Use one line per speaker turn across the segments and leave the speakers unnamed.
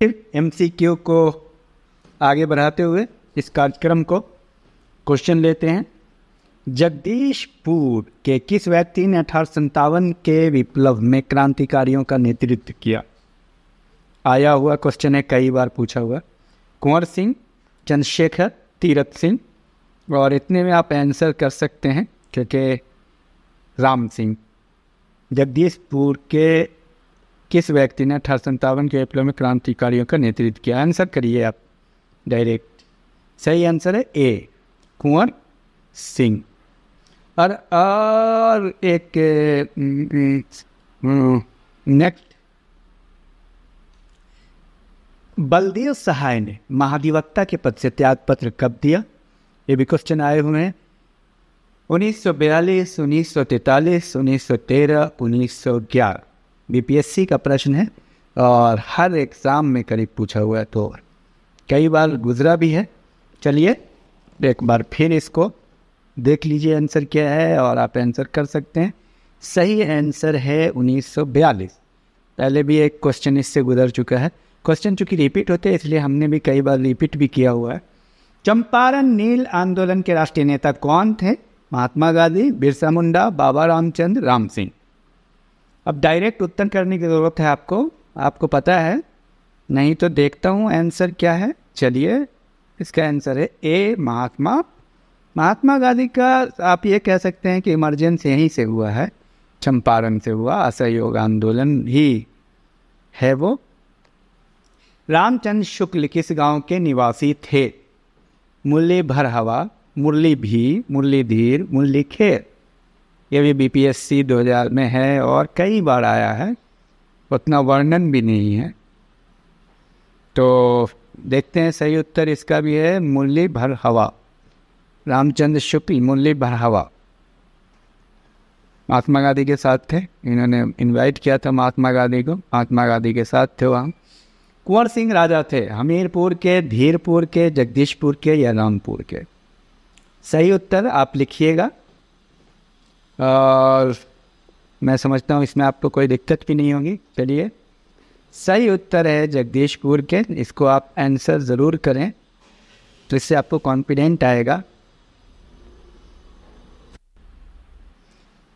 MCQ को आगे बढ़ाते हुए इस कार्यक्रम को क्वेश्चन लेते हैं। जगदीशपुर के किस व्यक्ति ने 1857 के विप्लव में क्रांतिकारियों का नेतृत्व किया? आया हुआ क्वेश्चन है, कई बार पूछा हुआ। कुंवर सिंह, चंद्रशेखर, तीरथ सिंह, और इतने में आप आंसर कर सकते हैं क्योंकि राम सिंह। जगदीशपुर के किस व्यक्ति ने 1857 के विप्लव में क्रांतिकारियों का नेतृत्व किया? आंसर करिए आप डायरेक्ट। सही आंसर है ए, कुंवर सिंह। और एक नेक्स्ट, बलदेव सहाय ने महाधिवक्ता के पद से त्यागपत्र कब दिया? ये भी क्वेश्चन आए हुए हैं। 1942, 1943, 1913, 1911। बीपीएससी का प्रश्न है और हर एग्ज़ाम में करीब पूछा हुआ है, तो कई बार गुजरा भी है। चलिए एक बार फिर इसको देख लीजिए आंसर क्या है और आप आंसर कर सकते हैं। सही आंसर है 1942। पहले भी एक क्वेश्चन इससे गुजर चुका है। क्वेश्चन चूँकि रिपीट होते हैं इसलिए हमने भी कई बार रिपीट भी किया हुआ है। चंपारण नील आंदोलन के राष्ट्रीय नेता कौन थे? महात्मा गांधी, बिरसा मुंडा, बाबा रामचंद्र, राम सिंह। अब डायरेक्ट उत्तर करने की ज़रूरत है आपको पता है, नहीं तो देखता हूँ आंसर क्या है। चलिए इसका आंसर है ए, महात्मा गांधी का आप ये कह सकते हैं कि इमरजेंस यहीं से हुआ है, चंपारण से हुआ, असहयोग आंदोलन ही है वो। रामचंद्र शुक्ल किस गांव के निवासी थे? मुरली भरहवा, मुरली भी, मुरली धीर, मुरली खेर। ये भी बीपीएससी 2000 में है और कई बार आया है, उतना वर्णन भी नहीं है। तो देखते हैं सही उत्तर इसका भी है मुरली भरहवा। रामचंद्र शुक्ल, मुरली भरहवा महात्मा गांधी के साथ थे। इन्होंने इनवाइट किया था महात्मा गांधी को, महात्मा गांधी के साथ थे वहाँ। कुंवर सिंह राजा थे हमीरपुर के, धीरपुर के, जगदीशपुर के या रामपुर के? सही उत्तर आप लिखिएगा और मैं समझता हूँ इसमें आपको कोई दिक्कत भी नहीं होगी। चलिए सही उत्तर है जगदीशपुर के। इसको आप आंसर ज़रूर करें तो इससे आपको कॉन्फिडेंट आएगा।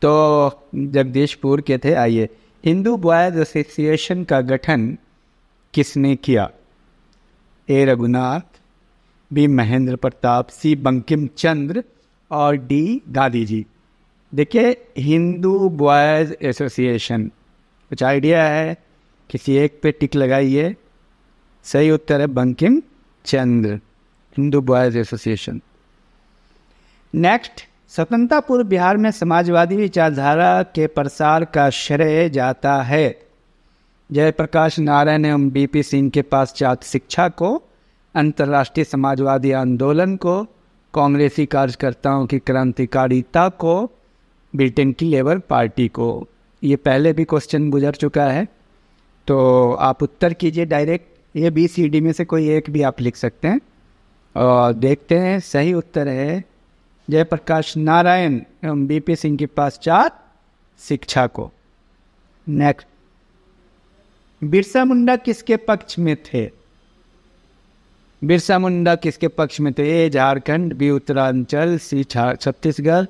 तो जगदीशपुर के थे। आइए, हिंदू बॉयज़ एसोसिएशन का गठन किसने किया? ए रघुनाथ, बी महेंद्र प्रताप, सी बंकिम चंद्र और डी गांधी जी। देखिए हिंदू बॉयज़ एसोसिएशन, कुछ आइडिया है? किसी एक पे टिक लगाइए। सही उत्तर है Bankim Chandra, Hindu boys association. Next, स्वतंत्रता पूर्व बिहार में समाजवादी विचारधारा के प्रसार का श्रेय जाता है जयप्रकाश नारायण एवं बीपी सिंह के पाश्चात्य शिक्षा को, अंतर्राष्ट्रीय समाजवादी आंदोलन को, कांग्रेसी कार्यकर्ताओं की क्रांतिकारिता को, ब्रिटेन की लेबर पार्टी को। ये पहले भी क्वेश्चन गुजर चुका है, तो आप उत्तर कीजिए डायरेक्ट। ये बी सी डी में से कोई एक भी आप लिख सकते हैं और देखते हैं। सही उत्तर है जयप्रकाश नारायण एवं बीपी सिंह की पाश्चात्य शिक्षा को। नेक्स्ट, बिरसा मुंडा किसके पक्ष में थे? बिरसा मुंडा किसके पक्ष में थे? ए झारखंड, बी उत्तरांचल, सी छत्तीसगढ़।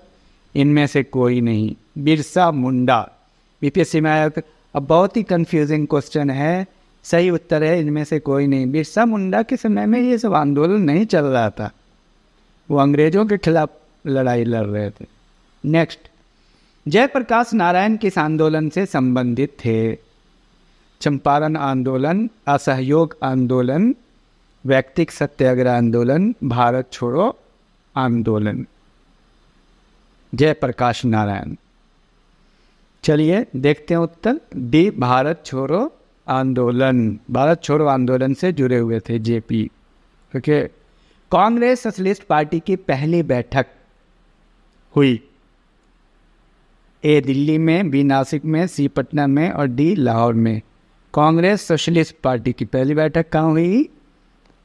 इनमें से कोई नहीं। बिरसा मुंडा बीपीएससी में आया। अब बहुत ही कंफ्यूजिंग क्वेश्चन है। सही उत्तर है इनमें से कोई नहीं। बिरसा मुंडा के समय में ये सब आंदोलन नहीं चल रहा था, वो अंग्रेजों के खिलाफ लड़ाई लड़ रहे थे। नेक्स्ट, जयप्रकाश नारायण किस आंदोलन से संबंधित थे? चंपारण आंदोलन, असहयोग आंदोलन, व्यक्तिक सत्याग्रह आंदोलन, भारत छोड़ो आंदोलन। जयप्रकाश नारायण। चलिए देखते हैं उत्तर। डी, भारत छोड़ो आंदोलन। भारत छोड़ो आंदोलन से जुड़े हुए थे JP. Okay. Congress socialist party की पहली बैठक हुई? ए दिल्ली में, बी नासिक में, सी पटना में और डी लाहौर में। कांग्रेस सोशलिस्ट पार्टी की पहली बैठक कहाँ हुई?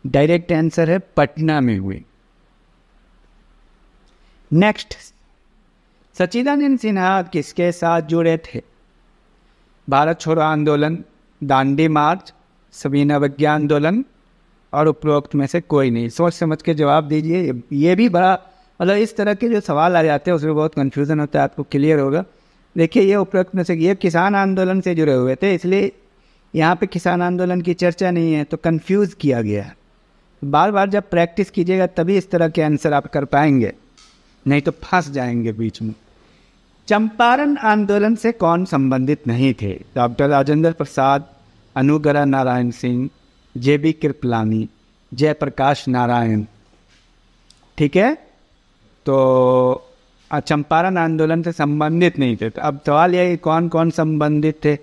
डायरेक्ट आंसर है पटना में हुई। नेक्स्ट, सच्चिदानंद सिन्हा किसके साथ जुड़े थे? भारत छोड़ो आंदोलन, दांडी मार्च, सविनय अवज्ञा आंदोलन और उपरोक्त में से कोई नहीं। सोच समझ के जवाब दीजिए। ये भी बड़ा मतलब इस तरह के जो सवाल आ जाते हैं उसमें बहुत कन्फ्यूज़न होता है, आपको क्लियर होगा। देखिए ये उपरोक्त में से ये किसान आंदोलन से जुड़े हुए थे, इसलिए यहाँ पे किसान आंदोलन की चर्चा नहीं है, तो कंफ्यूज किया गया है। बार बार जब प्रैक्टिस कीजिएगा तभी इस तरह के आंसर आप कर पाएंगे, नहीं तो फंस जाएंगे बीच में। चंपारण आंदोलन से कौन संबंधित नहीं थे? डॉक्टर राजेंद्र प्रसाद, अनुग्रह नारायण सिंह, जेबी कृपलानी, जयप्रकाश नारायण। ठीक है, तो चंपारण आंदोलन से संबंधित नहीं थे। तो अब सवाल यह कि कौन कौन संबंधित थे?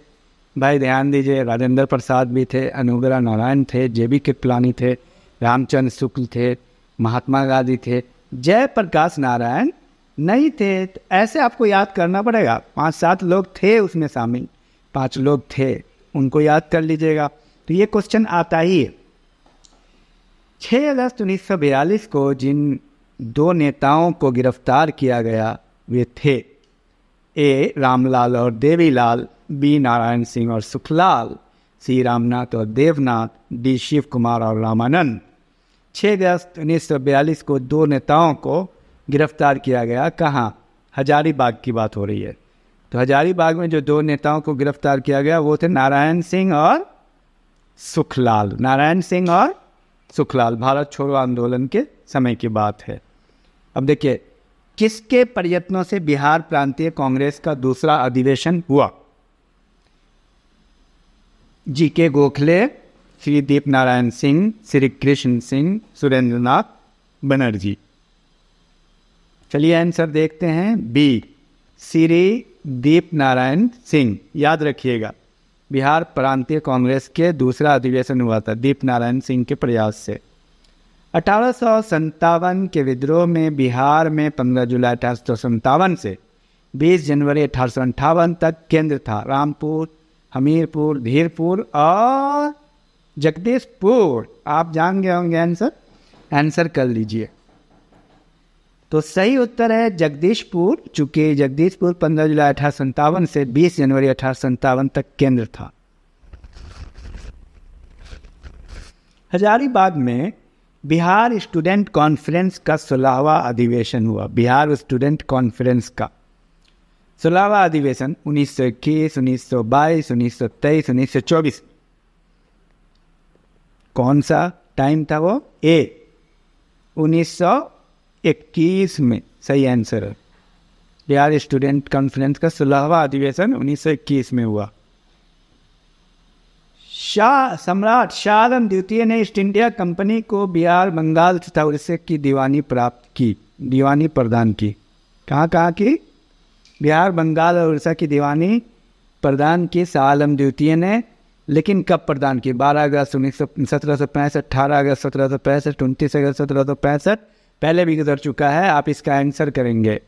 भाई ध्यान दीजिए, राजेंद्र प्रसाद भी थे, अनुग्रह नारायण थे, जेबी कृपलानी थे, रामचंद्र शुक्ल थे, महात्मा गांधी थे, जयप्रकाश नारायण नहीं थे। तो ऐसे आपको याद करना पड़ेगा। 5-7 लोग थे उसमें शामिल, 5 लोग थे, उनको याद कर लीजिएगा। तो ये क्वेश्चन आता ही है। 6 अगस्त 1942 को जिन 2 नेताओं को गिरफ्तार किया गया वे थे ए रामलाल और देवीलाल, बी नारायण सिंह और सुखलाल, सी रामनाथ और देवनाथ, डी शिव कुमार और रामानंद। 6 अगस्त 1942 को 2 नेताओं को गिरफ्तार किया गया। कहाँ? हजारीबाग की बात हो रही है। तो हजारीबाग में जो 2 नेताओं को गिरफ्तार किया गया वो थे नारायण सिंह और सुखलाल। नारायण सिंह और सुखलाल, भारत छोड़ो आंदोलन के समय की बात है। अब देखिए, किसके प्रयत्नों से बिहार प्रांतीय कांग्रेस का दूसरा अधिवेशन हुआ? जी.के. गोखले, श्री दीप नारायण सिंह, श्री कृष्ण सिंह, सुरेंद्रनाथ बनर्जी। चलिए आंसर देखते हैं। बी, श्री दीप नारायण सिंह। याद रखिएगा, बिहार प्रांतीय कांग्रेस के दूसरा अधिवेशन हुआ था दीप नारायण सिंह के प्रयास से। 1857 के विद्रोह में बिहार में 15 जुलाई 1857 से 20 जनवरी 1858 तक केंद्र था रामपुर, हमीरपुर, धीरपुर और जगदीशपुर। आप जान गए होंगे आंसर कर लीजिए। तो सही उत्तर है जगदीशपुर, चूंकि जगदीशपुर 15 जुलाई 1857 से 20 जनवरी 1857 तक केंद्र था। हजारीबाग में बिहार स्टूडेंट कॉन्फ्रेंस का 16वां अधिवेशन हुआ। बिहार स्टूडेंट कॉन्फ्रेंस का 16वां अधिवेशन 1921, 1922, 1923, 1924। कौन सा टाइम था वो? ए, 1921 में सही आंसर है। बिहार स्टूडेंट कॉन्फ्रेंस का 16वां अधिवेशन 1921 में हुआ। सम्राट शाह आलम द्वितीय ने ईस्ट इंडिया कंपनी को बिहार, बंगाल तथा उड़ीसा की दीवानी प्रदान की। कहाँ की? बिहार, बंगाल और उड़ीसा की दीवानी प्रदान की शाह आलम द्वितीय ने। लेकिन कब प्रदान की? 12 अगस्त 1765, 18 अगस्त 1765, 29 अगस्त 1765। पहले भी गुजर चुका है, आप इसका आंसर करेंगे।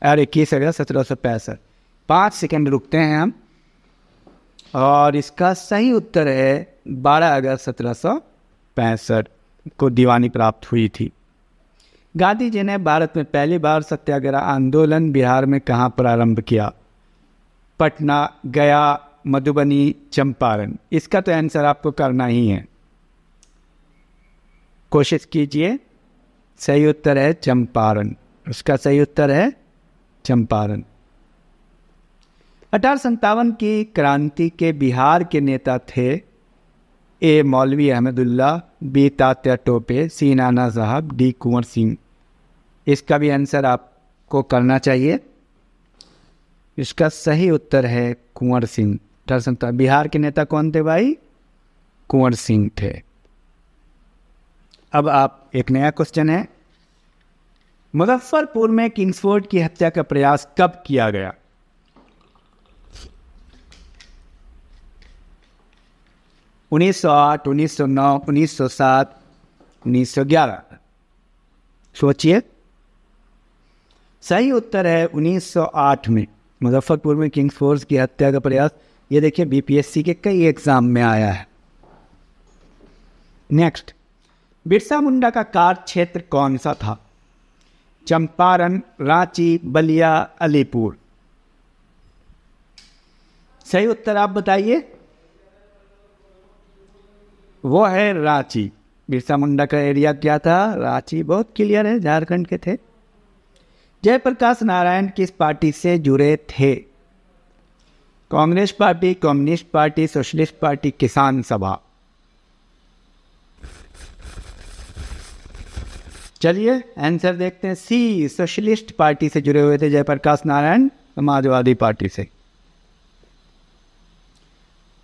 और 21 अगस्त 1765। 5 सेकंड रुकते हैं हम, और इसका सही उत्तर है 12 अगस्त 1765 को दीवानी प्राप्त हुई थी। गांधी जी ने भारत में पहली बार सत्याग्रह आंदोलन बिहार में कहाँ प्रारंभ किया? पटना, गया, मधुबनी, चंपारण। इसका तो आंसर आपको करना ही है, कोशिश कीजिए। सही उत्तर है चंपारण। उसका सही उत्तर है चंपारण। 1857 की क्रांति के बिहार के नेता थे ए मौलवी अहमदुल्ला, बी तात्या टोपे, सी नाना साहब, डी कुंवर सिंह। इसका भी आंसर आपको करना चाहिए। इसका सही उत्तर है कुंवर सिंह। 1857 बिहार के नेता कौन थे भाई? कुंवर सिंह थे। अब आप एक नया क्वेश्चन है, मुजफ्फरपुर में किंग्सफोर्ड की हत्या का प्रयास कब किया गया? 1908, 1909, 1907, 1911। सोचिए। सही उत्तर है 1908 में मुजफ्फरपुर में किंग्सफोर्ड की हत्या का प्रयास। ये देखिए बीपीएससी के कई एग्जाम में आया है। नेक्स्ट, बिरसा मुंडा का कार्य क्षेत्र कौन सा था? चंपारण, रांची, बलिया, अलीपुर। सही उत्तर आप बताइए। वो है रांची। बिरसा मुंडा का एरिया क्या था? रांची। बहुत क्लियर है, झारखंड के थे। जयप्रकाश नारायण किस पार्टी से जुड़े थे? Congress party, communist party, socialist party, किसान सभा। चलिए आंसर देखते हैं। सी, सोशलिस्ट पार्टी से जुड़े हुए थे जयप्रकाश नारायण, समाजवादी पार्टी से।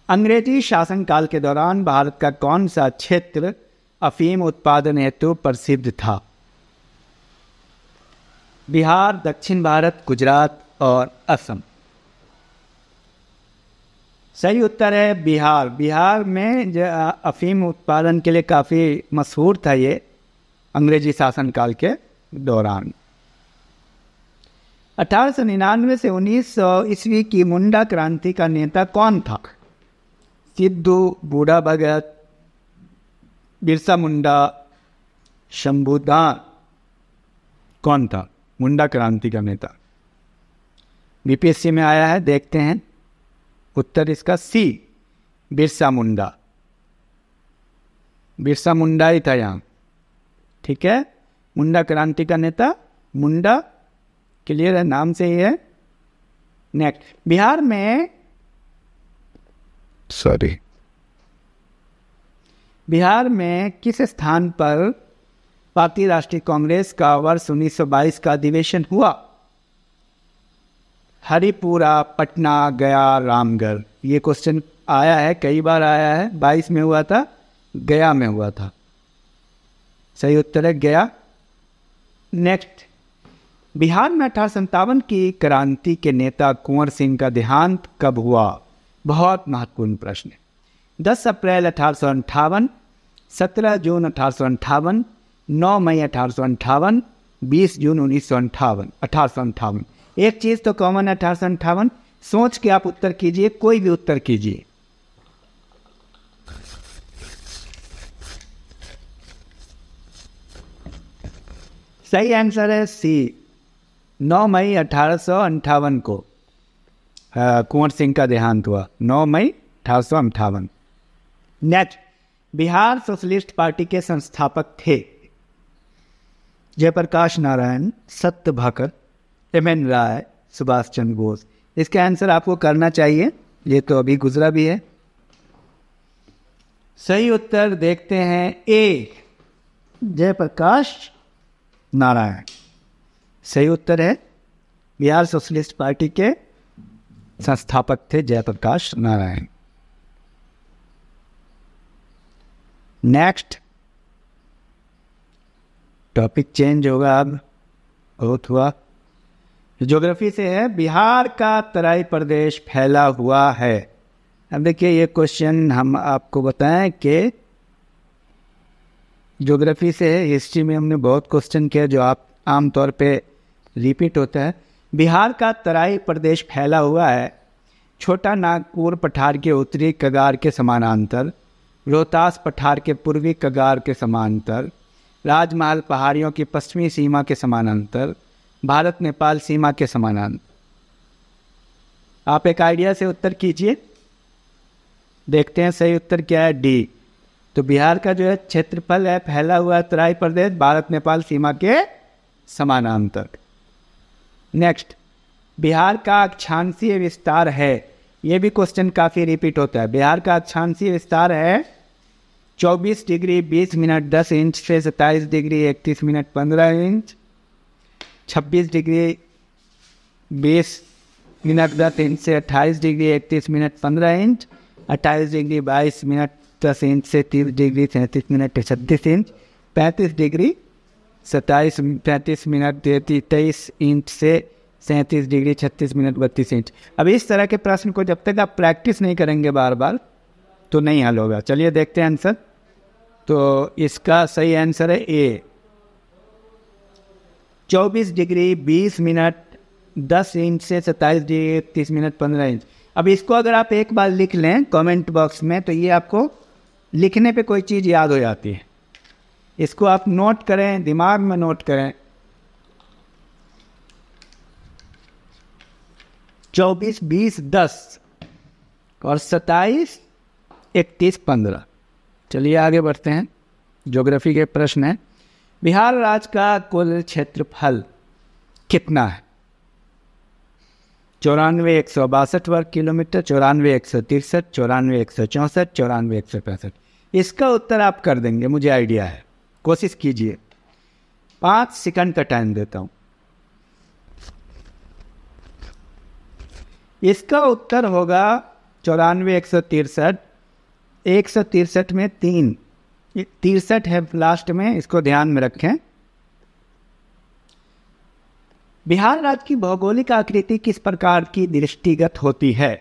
अंग्रेजी शासनकाल के दौरान भारत का कौन सा क्षेत्र अफीम उत्पादन हेतु प्रसिद्ध था? बिहार, दक्षिण भारत, गुजरात और असम। सही उत्तर है बिहार। बिहार में अफीम उत्पादन के लिए काफ़ी मशहूर था ये अंग्रेजी शासनकाल के दौरान। 1899 से 1900 ईस्वी की मुंडा क्रांति का नेता कौन था? सिद्धू, बूढ़ा भगत, बिरसा मुंडा, शंभूदास। कौन था मुंडा क्रांति का नेता? बीपीएससी में आया है, देखते हैं। उत्तर इसका सी, बिरसा मुंडा। बिरसा मुंडा ही था यहाँ। ठीक है, मुंडा क्रांति का नेता मुंडा, क्लियर है, नाम से ही है। नेक्स्ट, बिहार में बिहार में किस स्थान पर भारतीय राष्ट्रीय कांग्रेस का वर्ष 1922 का अधिवेशन हुआ? हरिपुरा, पटना, गया, रामगढ़। ये क्वेश्चन आया है, कई बार आया है। 22 में हुआ था, गया में हुआ था। सही उत्तर है गया। नेक्स्ट, बिहार में 1857 की क्रांति के नेता कुंवर सिंह का देहांत कब हुआ? बहुत महत्वपूर्ण प्रश्न है। 10 अप्रैल 1858, 17 जून 1858, 9 मई 1858, 20 जून 1958, 1858। एक चीज तो कॉमन है 1858। सोच के आप उत्तर कीजिए, कोई भी उत्तर कीजिए। सही आंसर है सी, 9 मई 1858 को कुंवर सिंह का देहांत हुआ, 9 मई 1858। नेक्स्ट, बिहार सोशलिस्ट पार्टी के संस्थापक थे? जयप्रकाश नारायण, सत्य भाकर, एम.एन. राय, सुभाष चंद्र बोस। इसका आंसर आपको करना चाहिए, ये तो अभी गुजरा भी है। सही उत्तर देखते हैं ए, जयप्रकाश नारायण। सही उत्तर है, बिहार सोशलिस्ट पार्टी के संस्थापक थे Jayaprakash Narayan. Next, topic change होगा अब, बहुत हुआ। ज्योग्राफी से है। बिहार का तराई प्रदेश फैला हुआ है। अब देखिए, ये क्वेश्चन हम आपको बताएं कि ज्योग्राफी से है। हिस्ट्री में हमने बहुत क्वेश्चन किया जो आप आमतौर पे रिपीट होता है। बिहार का तराई प्रदेश फैला हुआ है। छोटा नागपुर पठार के उत्तरी कगार के समानांतर, रोहतास पठार के पूर्वी कगार के समानांतर, राजमहल पहाड़ियों की पश्चिमी सीमा के समानांतर, भारत नेपाल सीमा के समानांतर। आप एक आइडिया से उत्तर कीजिए, देखते हैं सही उत्तर क्या है। डी। तो बिहार का जो है क्षेत्रफल है फैला हुआ तराई प्रदेश भारत नेपाल सीमा के समानांतर। नेक्स्ट, बिहार का अक्षांशीय विस्तार है। ये भी क्वेश्चन काफ़ी रिपीट होता है। बिहार का अक्षांशीय विस्तार है 24 डिग्री 20 मिनट 10 इंच से 27 degree 31 minute 15 inch, 26 degree 20 minute 10 inch से 28 degree 31 minute 15 inch, 28 degree 22 minute 10 inch से 30 degree 37 minute 36 inch, 35 degree 35 minute 23 inch से 37 डिग्री 36 मिनट 32 इंच। अब इस तरह के प्रश्न को जब तक आप प्रैक्टिस नहीं करेंगे बार बार तो नहीं हल होगा। चलिए देखते हैं आंसर। तो इसका सही आंसर है ए, 24 डिग्री 20 मिनट 10 इंच से 27 डिग्री 30 मिनट 15 इंच। अब इसको अगर आप एक बार लिख लें कमेंट बॉक्स में तो ये आपको लिखने पे कोई चीज़ याद हो जाती है। इसको आप नोट करें, दिमाग में नोट करें। 24 20 10 और 27 31 15। चलिए आगे बढ़ते हैं। ज्योग्राफी के प्रश्न है, बिहार राज्य का कुल क्षेत्रफल कितना है? 94,162 वर्ग किलोमीटर, 94,163, 94,164, 94,165। इसका उत्तर आप कर देंगे, मुझे आइडिया है, कोशिश कीजिए। 5 सेकंड का टाइम देता हूं। इसका उत्तर होगा 94,163। 163 में 3 63 है लास्ट में, इसको ध्यान में रखें। बिहार राज्य की भौगोलिक आकृति किस प्रकार की दृष्टिगत होती है?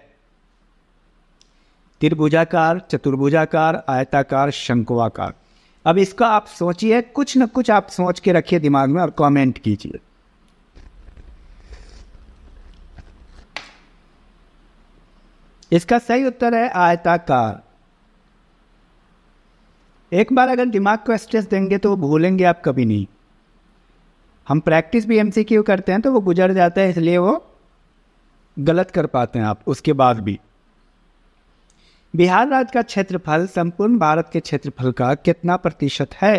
त्रिभुजाकार, चतुर्भुजाकार, आयताकार, शंक्वाकार। अब इसका आप सोचिए, कुछ न कुछ आप सोच के रखिए दिमाग में और कमेंट कीजिए। इसका सही उत्तर है आयताकार। एक बार अगर दिमाग को स्ट्रेस देंगे तो भूलेंगे आप कभी नहीं। हम प्रैक्टिस भी एमसीक्यू करते हैं तो वो गुजर जाता है, इसलिए वो गलत कर पाते हैं आप उसके बाद भी। बिहार राज्य का क्षेत्रफल संपूर्ण भारत के क्षेत्रफल का कितना प्रतिशत है?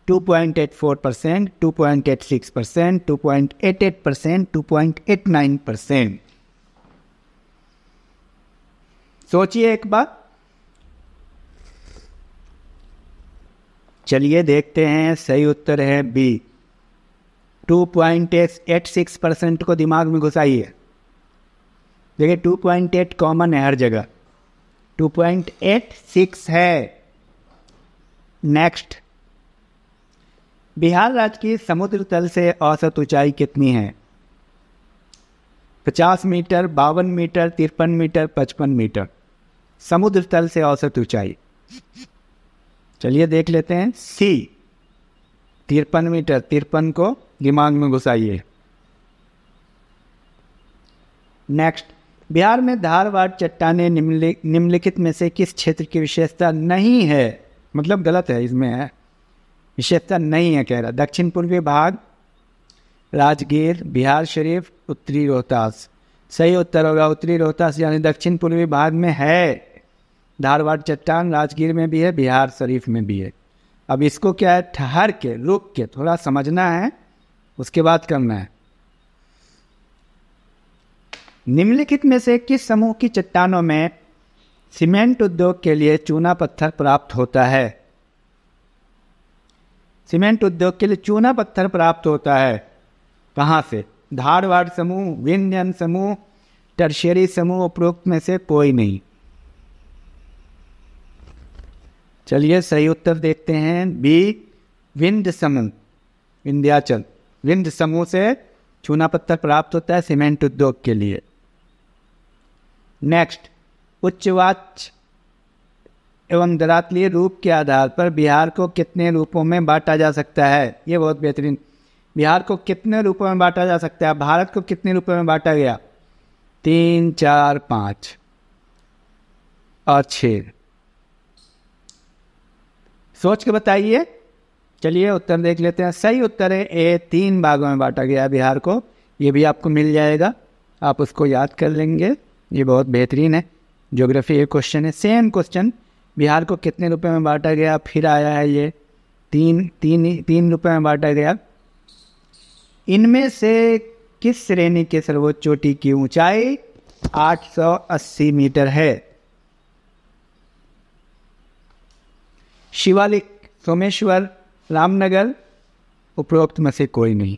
2.84%, 2.86%, 2.88%, 2.89%। सोचिए एक बार। चलिए देखते हैं, सही उत्तर है बी, 2.86% को दिमाग में घुसाइए। देखिए 2.8 कॉमन है हर जगह, 2.86 है। नेक्स्ट, बिहार राज्य की समुद्र तल से औसत ऊंचाई कितनी है? 50 मीटर, 52 मीटर, 53 मीटर, 55 मीटर। समुद्र तल से औसत ऊंचाई, चलिए देख लेते हैं। सी 53 मीटर, 53 को दिमाग में घुसाइए। नेक्स्ट, बिहार में धारवाड़ चट्टानें निम्नलिखित में से किस क्षेत्र की विशेषता नहीं है? मतलब गलत है, इसमें है विशेषता नहीं है कह रहा। दक्षिण पूर्वी भाग, राजगीर, बिहार शरीफ, उत्तरी रोहतास। सही उत्तर होगा उत्तरी रोहतास, यानी दक्षिण पूर्वी भाग में है धारवाड़ चट्टान। राजगीर में भी है, बिहार शरीफ में भी है। अब इसको क्या है, ठहर के रुक के थोड़ा समझना है, उसके बाद करना है। निम्नलिखित में से किस समूह की चट्टानों में सीमेंट उद्योग के लिए चूना पत्थर प्राप्त होता है? सीमेंट उद्योग के लिए चूना पत्थर प्राप्त होता है कहां से? धारवाड़ समूह, विंध्यन समूह, टर्शियरी समूह, उपरोक्त में से कोई नहीं। चलिए सही उत्तर देखते हैं, बी, विंध्य समूह, विंध्याचल। विंध्य समूह से चूना पत्थर प्राप्त होता है सीमेंट उद्योग के लिए। नेक्स्ट, उच्चवाच एवं दरातलीय रूप के आधार पर बिहार को कितने रूपों में बांटा जा सकता है? ये बहुत बेहतरीन। बिहार को कितने रूपों में बांटा जा सकता है? भारत को कितने रूपों में बांटा गया? 3, 4, 5 और 6। सोच के बताइए। चलिए उत्तर देख लेते हैं। सही उत्तर है ए, 3 भागों में बांटा गया बिहार को। ये भी आपको मिल जाएगा, आप उसको याद कर लेंगे, ये बहुत बेहतरीन है। ज्योग्राफी एक क्वेश्चन है, सेम क्वेश्चन। बिहार को कितने रुपए में बांटा गया, फिर आया है ये 3 रुपए में बांटा गया। इनमें से किस श्रेणी के सर्वोच्च चोटी की ऊंचाई 880 मीटर है? शिवालिक, सोमेश्वर, रामनगर, उपरोक्त में से कोई नहीं।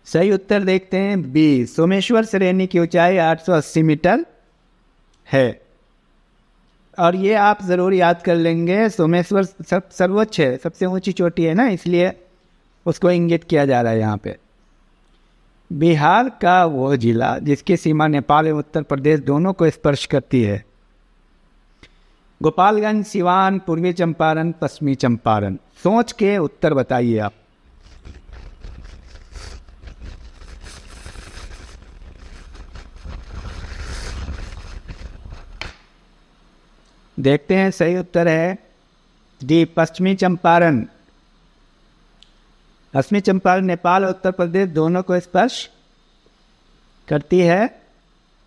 सही उत्तर देखते हैं बी, सोमेश्वर श्रेणी की ऊंचाई 880 मीटर है। और ये आप जरूर याद कर लेंगे, सोमेश्वर सर्वोच्च है, सबसे ऊंची चोटी है ना, इसलिए उसको इंगित किया जा रहा है यहाँ पे। बिहार का वो जिला जिसकी सीमा नेपाल एवं उत्तर प्रदेश दोनों को स्पर्श करती है। गोपालगंज, सिवान, पूर्वी चंपारण, पश्चिमी चंपारण। सोच के उत्तर बताइए आप। देखते हैं, सही उत्तर है डी, पश्चिमी चंपारण। पश्चिमी चंपारण नेपाल और उत्तर प्रदेश दोनों को स्पर्श करती है।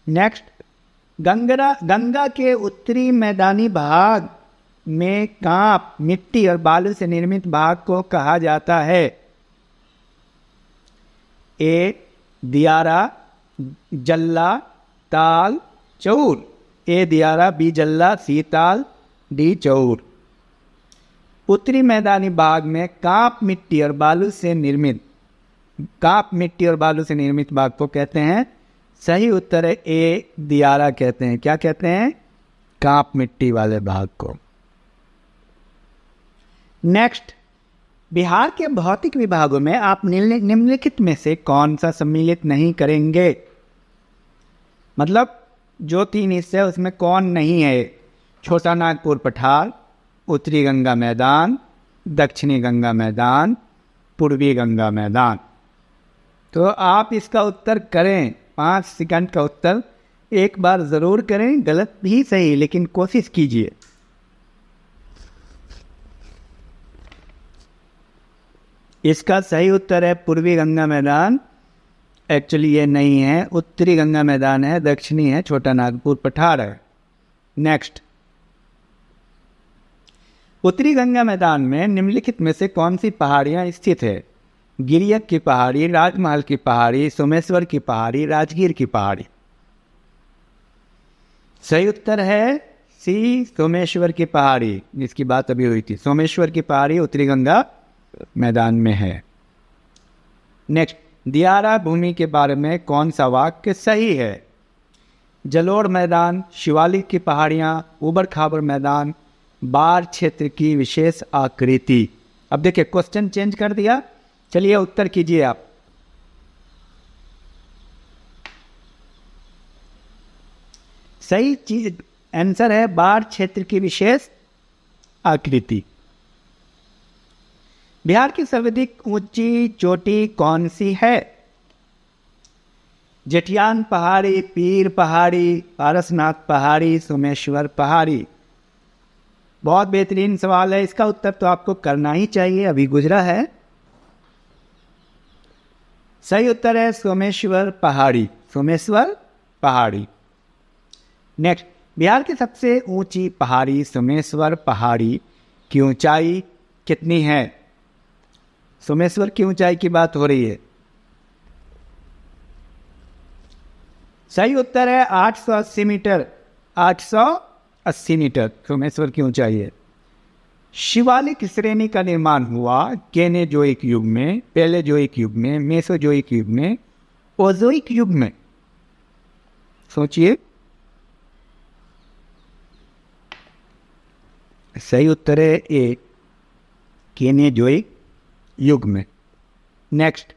नेक्स्ट, गंगा के उत्तरी मैदानी भाग में कांप, मिट्टी और बालू से निर्मित भाग को कहा जाता है? ए दियारा, जल्ला, ताल, चौर। ए दियारा, बी जल्ला, सी ताल, डी चौर। उत्तरी मैदानी भाग में कांप, मिट्टी और बालू से निर्मित भाग को कहते हैं? सही उत्तर है ए दियारा कहते हैं। क्या कहते हैं? कांप मिट्टी वाले भाग को। नेक्स्ट, बिहार के भौतिक विभागों में आप निम्नलिखित में से कौन सा सम्मिलित नहीं करेंगे? मतलब जो 3 हिस्से हैं उसमें कौन नहीं है? छोटा नागपुर पठार, उत्तरी गंगा मैदान, दक्षिणी गंगा मैदान, पूर्वी गंगा मैदान। तो आप इसका उत्तर करें। 5 सेकंड का उत्तर एक बार ज़रूर करें, गलत भी सही, लेकिन कोशिश कीजिए। इसका सही उत्तर है पूर्वी गंगा मैदान। एक्चुअली ये नहीं है, उत्तरी गंगा मैदान है, दक्षिणी है, छोटा नागपुर पठार है। नेक्स्ट, उत्तरी गंगा मैदान में निम्नलिखित में से कौन सी पहाड़ियां स्थित है? गिरियक की पहाड़ी, राजमहल की पहाड़ी, सोमेश्वर की पहाड़ी, राजगीर की पहाड़ी। सही उत्तर है सी, सोमेश्वर की पहाड़ी, जिसकी बात अभी हुई थी। सोमेश्वर की पहाड़ी उत्तरी गंगा मैदान में है। नेक्स्ट, दियारा भूमि के बारे में कौन सा वाक्य सही है? जलोढ़ मैदान, शिवालिक की पहाड़ियां, ऊबड़ खाबड़ मैदान, बाढ़ क्षेत्र की विशेष आकृति। अब देखिए क्वेश्चन चेंज कर दिया। चलिए उत्तर कीजिए आप। सही चीज आंसर है बाढ़ क्षेत्र की विशेष आकृति। बिहार की सर्वाधिक ऊंची चोटी कौन सी है? जेठियान पहाड़ी, पीर पहाड़ी, पारसनाथ पहाड़ी, सोमेश्वर पहाड़ी। बहुत बेहतरीन सवाल है। इसका उत्तर तो आपको करना ही चाहिए, अभी गुजरा है। सही उत्तर है सोमेश्वर पहाड़ी, सोमेश्वर पहाड़ी। नेक्स्ट, बिहार की सबसे ऊंची पहाड़ी सोमेश्वर पहाड़ी की ऊंचाई कितनी है? सोमेश्वर की ऊंचाई की बात हो रही है। सही उत्तर है 880 मीटर, 880 मीटर सोमेश्वर की ऊंचाई है। शिवालिक श्रेणी का निर्माण हुआ केनेजोइक युग में, पैलेजोइक युग में, मेसोजोइक युग में, ओजोइक युग में? सोचिए। सही उत्तर है ए, केनेजोइक युग में। नेक्स्ट,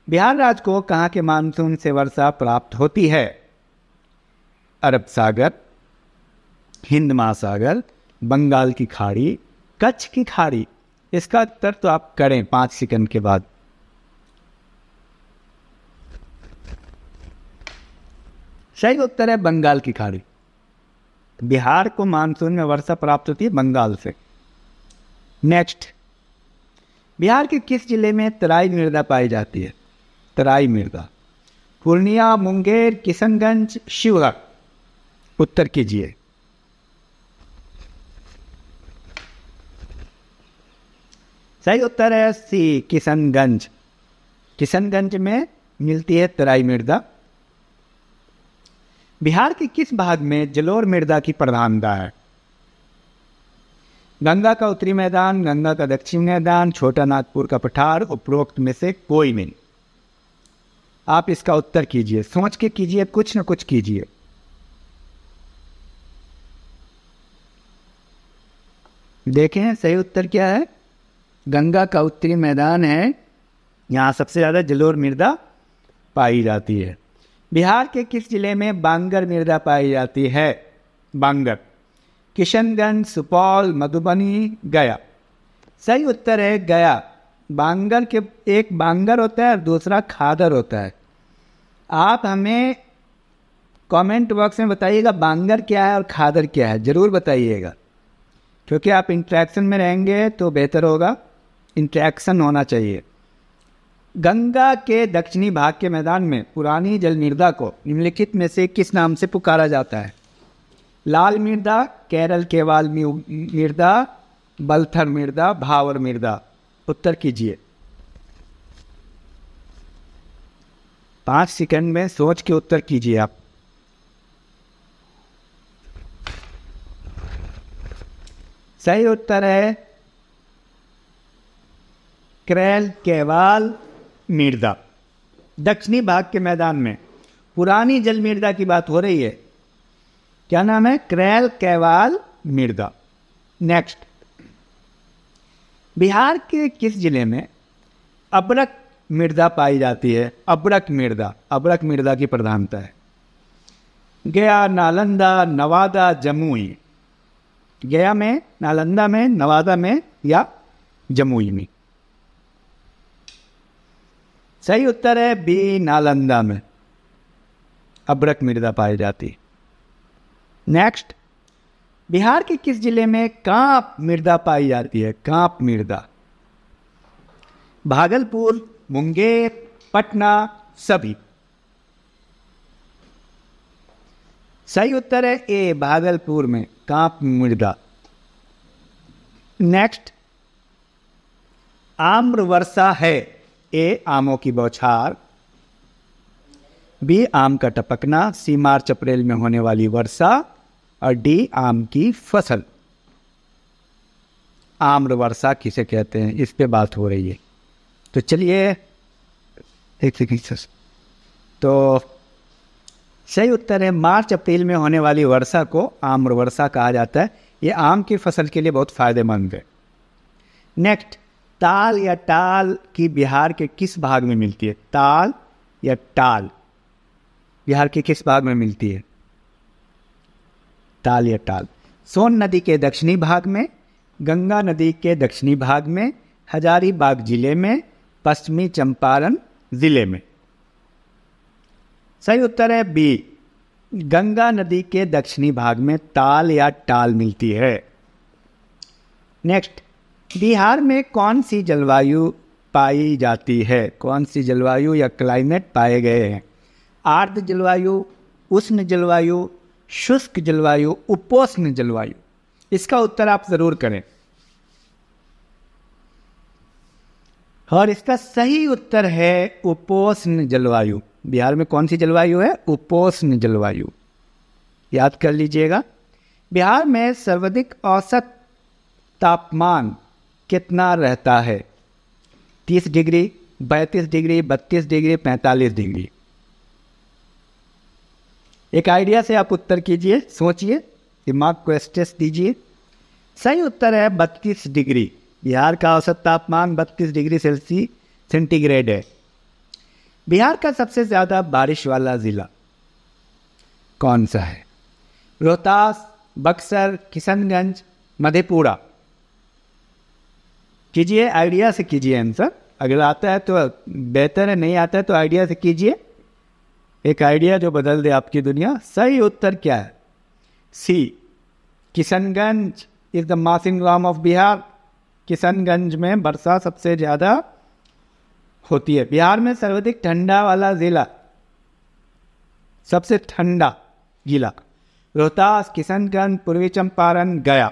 बिहार राज्य को कहाँ के मानसून से वर्षा प्राप्त होती है? अरब सागर, हिंद महासागर, बंगाल की खाड़ी, कच्छ की खाड़ी। इसका उत्तर तो आप करें 5 सेकंड के बाद। सही उत्तर है बंगाल की खाड़ी। बिहार को मानसून में वर्षा प्राप्त होती है बंगाल से। नेक्स्ट, बिहार के किस जिले में तराई मृदा पाई जाती है? तराई मृदा। पूर्णिया, मुंगेर, किशनगंज, शिवहर। उत्तर कीजिए। सही उत्तर है सी, किशनगंज। किशनगंज में मिलती है तराई मृदा। बिहार के किस भाग में जलोढ़ मृदा की प्रधानता है? गंगा का उत्तरी मैदान, गंगा का दक्षिण मैदान, छोटा नागपुर का पठार, उपरोक्त में से कोई नहीं। आप इसका उत्तर कीजिए, सोच के कीजिए, कुछ न कुछ कीजिए। देखें सही उत्तर क्या है। गंगा का उत्तरी मैदान है, यहाँ सबसे ज़्यादा जलोढ़ मृदा पाई जाती है। बिहार के किस जिले में बांगर मृदा पाई जाती है? बांगर। किशनगंज, सुपौल, मधुबनी, गया। सही उत्तर है गया। बांगर के एक बांगर होता है और दूसरा खादर होता है। आप हमें कमेंट बॉक्स में बताइएगा बांगर क्या है और खादर क्या है, ज़रूर बताइएगा, क्योंकि आप इंटरेक्शन में रहेंगे तो बेहतर होगा। इंटरेक्शन होना चाहिए। गंगा के दक्षिणी भाग के मैदान में पुरानी जल मृदा को निम्नलिखित में से किस नाम से पुकारा जाता है? लाल मृदा, केरल केवाल मृदा, बलथर मृदा, भावर मृदा। उत्तर कीजिए। 5 सेकंड में सोच के उत्तर कीजिए आप। सही उत्तर है केरल केवाल मृदा। दक्षिणी भाग के मैदान में पुरानी जल मृदा की बात हो रही है। क्या नाम है? केरल केवाल मृदा। नेक्स्ट, बिहार के किस जिले में अब्रक मृदा पाई जाती है? अब्रक मृदा, अब्रक मृदा की प्रधानता है। गया, नालंदा, नवादा, जमुई। गया में, नालंदा में, नवादा में या जमुई में? सही उत्तर है बी, नालंदा में अब्रक मृदा पाई जाती है। नेक्स्ट, बिहार के किस जिले में कांप मृदा पाई जाती है? कांप मृदा। भागलपुर, मुंगेर, पटना, सभी। सही उत्तर है ए, भागलपुर में कांप मृदा। नेक्स्ट, आम्र वर्षा है। ए, आमों की बौछार, बी, आम का टपकना, सी, मार्च अप्रैल में होने वाली वर्षा और डी, आम की फसल। आम्र वर्षा किसे कहते हैं, इस पे बात हो रही है। तो चलिए एक सेकंड। तो सही उत्तर है मार्च अप्रैल में होने वाली वर्षा को आम्र वर्षा कहा जाता है। ये आम की फसल के लिए बहुत फायदेमंद है। नेक्स्ट, ताल या टाल की बिहार के किस भाग में मिलती है? ताल या टाल बिहार के किस भाग में मिलती है? ताल या टाल। सोन नदी के दक्षिणी भाग में, गंगा नदी के दक्षिणी भाग में, हजारीबाग जिले में, पश्चिमी चंपारण जिले में। सही उत्तर है बी, गंगा नदी के दक्षिणी भाग में ताल या टाल मिलती है। नेक्स्ट, बिहार में कौन सी जलवायु पाई जाती है? कौन सी जलवायु या क्लाइमेट पाए गए हैं? आर्द्र जलवायु, उष्ण जलवायु, शुष्क जलवायु, उपोष्ण जलवायु। इसका उत्तर आप जरूर करें। और इसका सही उत्तर है उपोष्ण जलवायु। बिहार में कौन सी जलवायु है? उपोष्ण जलवायु। याद कर लीजिएगा। बिहार में सर्वाधिक औसत तापमान कितना रहता है? 30 डिग्री, 32 डिग्री, 32 डिग्री, 45 डिग्री। एक आइडिया से आप उत्तर कीजिए, सोचिए, दिमाग को स्ट्रेस दीजिए। सही उत्तर है 32 डिग्री। बिहार का औसत तापमान 32 डिग्री सेंटीग्रेड है। बिहार का सबसे ज़्यादा बारिश वाला ज़िला कौन सा है? रोहतास, बक्सर, किशनगंज, मधेपुरा। कीजिए, आइडिया से कीजिए आंसर। अगर आता है तो बेहतर है, नहीं आता है तो आइडिया से कीजिए। एक आइडिया जो बदल दे आपकी दुनिया। सही उत्तर क्या है? C, Kishanganj is the Mawsynram of Bihar. Kishanganj में वर्षा सबसे ज़्यादा होती है। बिहार में सर्वाधिक ठंडा वाला जिला, सबसे ठंडा जिला रोहतास, किशनगंज, पूर्वी चंपारण, गया।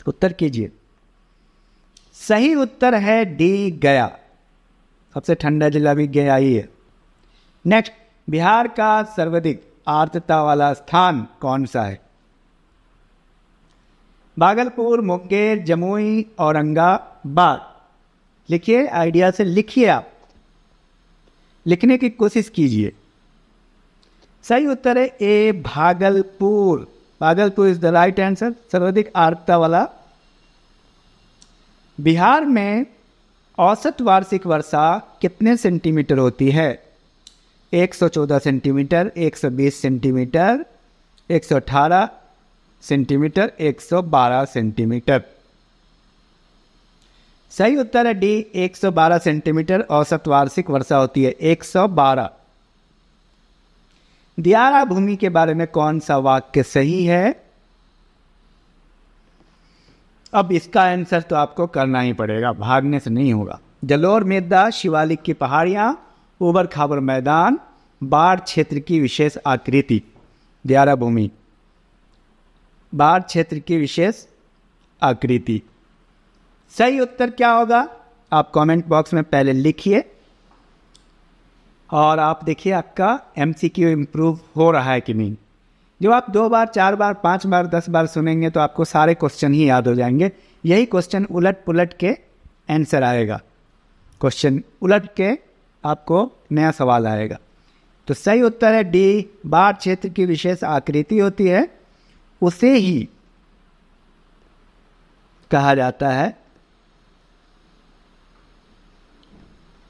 उत्तर कीजिए। सही उत्तर है डी, गया। सबसे ठंडा जिला भी गया ही है। नेक्स्ट, बिहार का सर्वाधिक आर्द्रता वाला स्थान कौन सा है? भागलपुर, मुंगेर, जमुई, औरंगाबाद। लिखिए, आइडिया से लिखिए, आप लिखने की कोशिश कीजिए। सही उत्तर है A, Bhagalpur. Bhagalpur is the right answer, सर्वाधिक आर्द्रता वाला। बिहार में औसत वार्षिक वर्षा कितने सेंटीमीटर होती है? 114 सेंटीमीटर, 120 सेंटीमीटर, 118 सेंटीमीटर, 112 सेंटीमीटर। सही उत्तर है डी, 112 सेंटीमीटर औसत वार्षिक वर्षा होती है। 112। दियारा भूमि के बारे में कौन सा वाक्य सही है? अब इसका आंसर तो आपको करना ही पड़ेगा, भागने से नहीं होगा। जलोर मृदा, शिवालिक की पहाड़ियाँ, ऊबड़ खाबड़ मैदान, बाढ़ क्षेत्र की विशेष आकृति, दियारा भूमि। बाढ़ क्षेत्र की विशेष आकृति। सही उत्तर क्या होगा आप कमेंट बॉक्स में पहले लिखिए, और आप देखिए आपका एमसीक्यू इम्प्रूव हो रहा है कि नहीं। जब आप 2 बार 4 बार 5 बार 10 बार सुनेंगे तो आपको सारे क्वेश्चन ही याद हो जाएंगे। यही क्वेश्चन उलट पुलट के आंसर आएगा, क्वेश्चन उलट के आपको नया सवाल आएगा। तो सही उत्तर है डी, बाढ़ क्षेत्र की विशेष आकृति होती है, उसे ही कहा जाता है।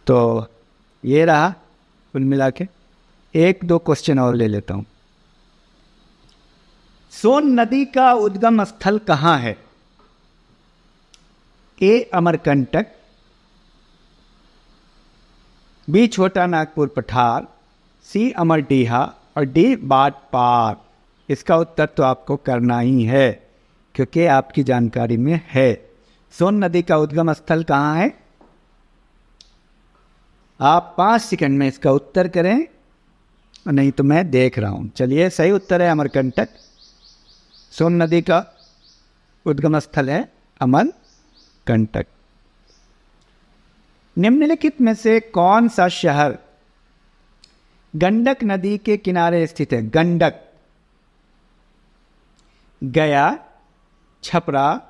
तो ये रहा कुल मिला के। 1-2 क्वेश्चन और ले लेता हूं। सोन नदी का उद्गम स्थल कहां है? ए अमरकंटक, बी छोटा नागपुर पठार, सी अमरडीहा और डी बाढ़ पार। इसका उत्तर तो आपको करना ही है क्योंकि आपकी जानकारी में है। सोन नदी का उद्गम स्थल कहाँ है? आप 5 सेकंड में इसका उत्तर करें, नहीं तो मैं देख रहा हूं। चलिए, सही उत्तर है अमरकंटक। सोन नदी का उद्गम स्थल है अमरकंटक। निम्नलिखित में से कौन सा शहर गंडक नदी के किनारे स्थित है? गंडक, गया, छपरा,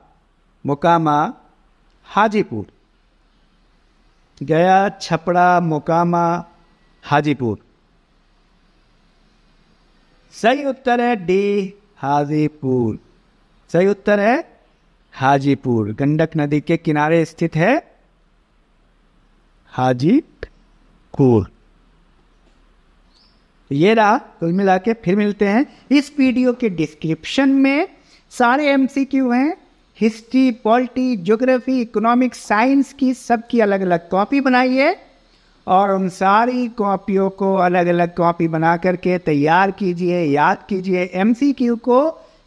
मोकामा, हाजीपुर। गया, छपरा, मोकामा, हाजीपुर। सही उत्तर है डी, हाजीपुर। सही उत्तर है हाजीपुर। गंडक नदी के किनारे स्थित है हाजीपुर। ये रहा कुल मिला के। फिर मिलते हैं। इस वीडियो के डिस्क्रिप्शन में सारे एमसीक्यू हैं, history, polity, geography, economics, science की सबकी अलग अलग कॉपी बनाई है, और उन सारी कॉपियों को अलग अलग कॉपी बना करके तैयार कीजिए, याद कीजिए। एमसीक्यू को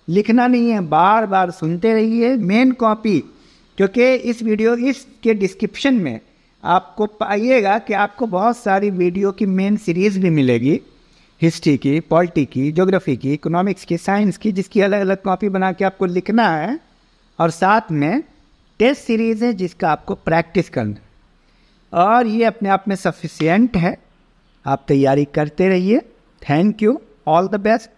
लिखना नहीं है, बार बार सुनते रहिए। मेन कॉपी, क्योंकि इस वीडियो इसके डिस्क्रिप्शन में आपको पाइएगा कि आपको बहुत सारी वीडियो की मेन सीरीज़ भी मिलेगी, हिस्ट्री की, पॉलिटी की, ज्योग्राफी की, इकोनॉमिक्स की, साइंस की, जिसकी अलग अलग कॉपी बना के आपको लिखना है, और साथ में टेस्ट सीरीज़ है जिसका आपको प्रैक्टिस करना है। और ये अपने आप में सफिशिएंट है। आप तैयारी करते रहिए। Thank you, all the best.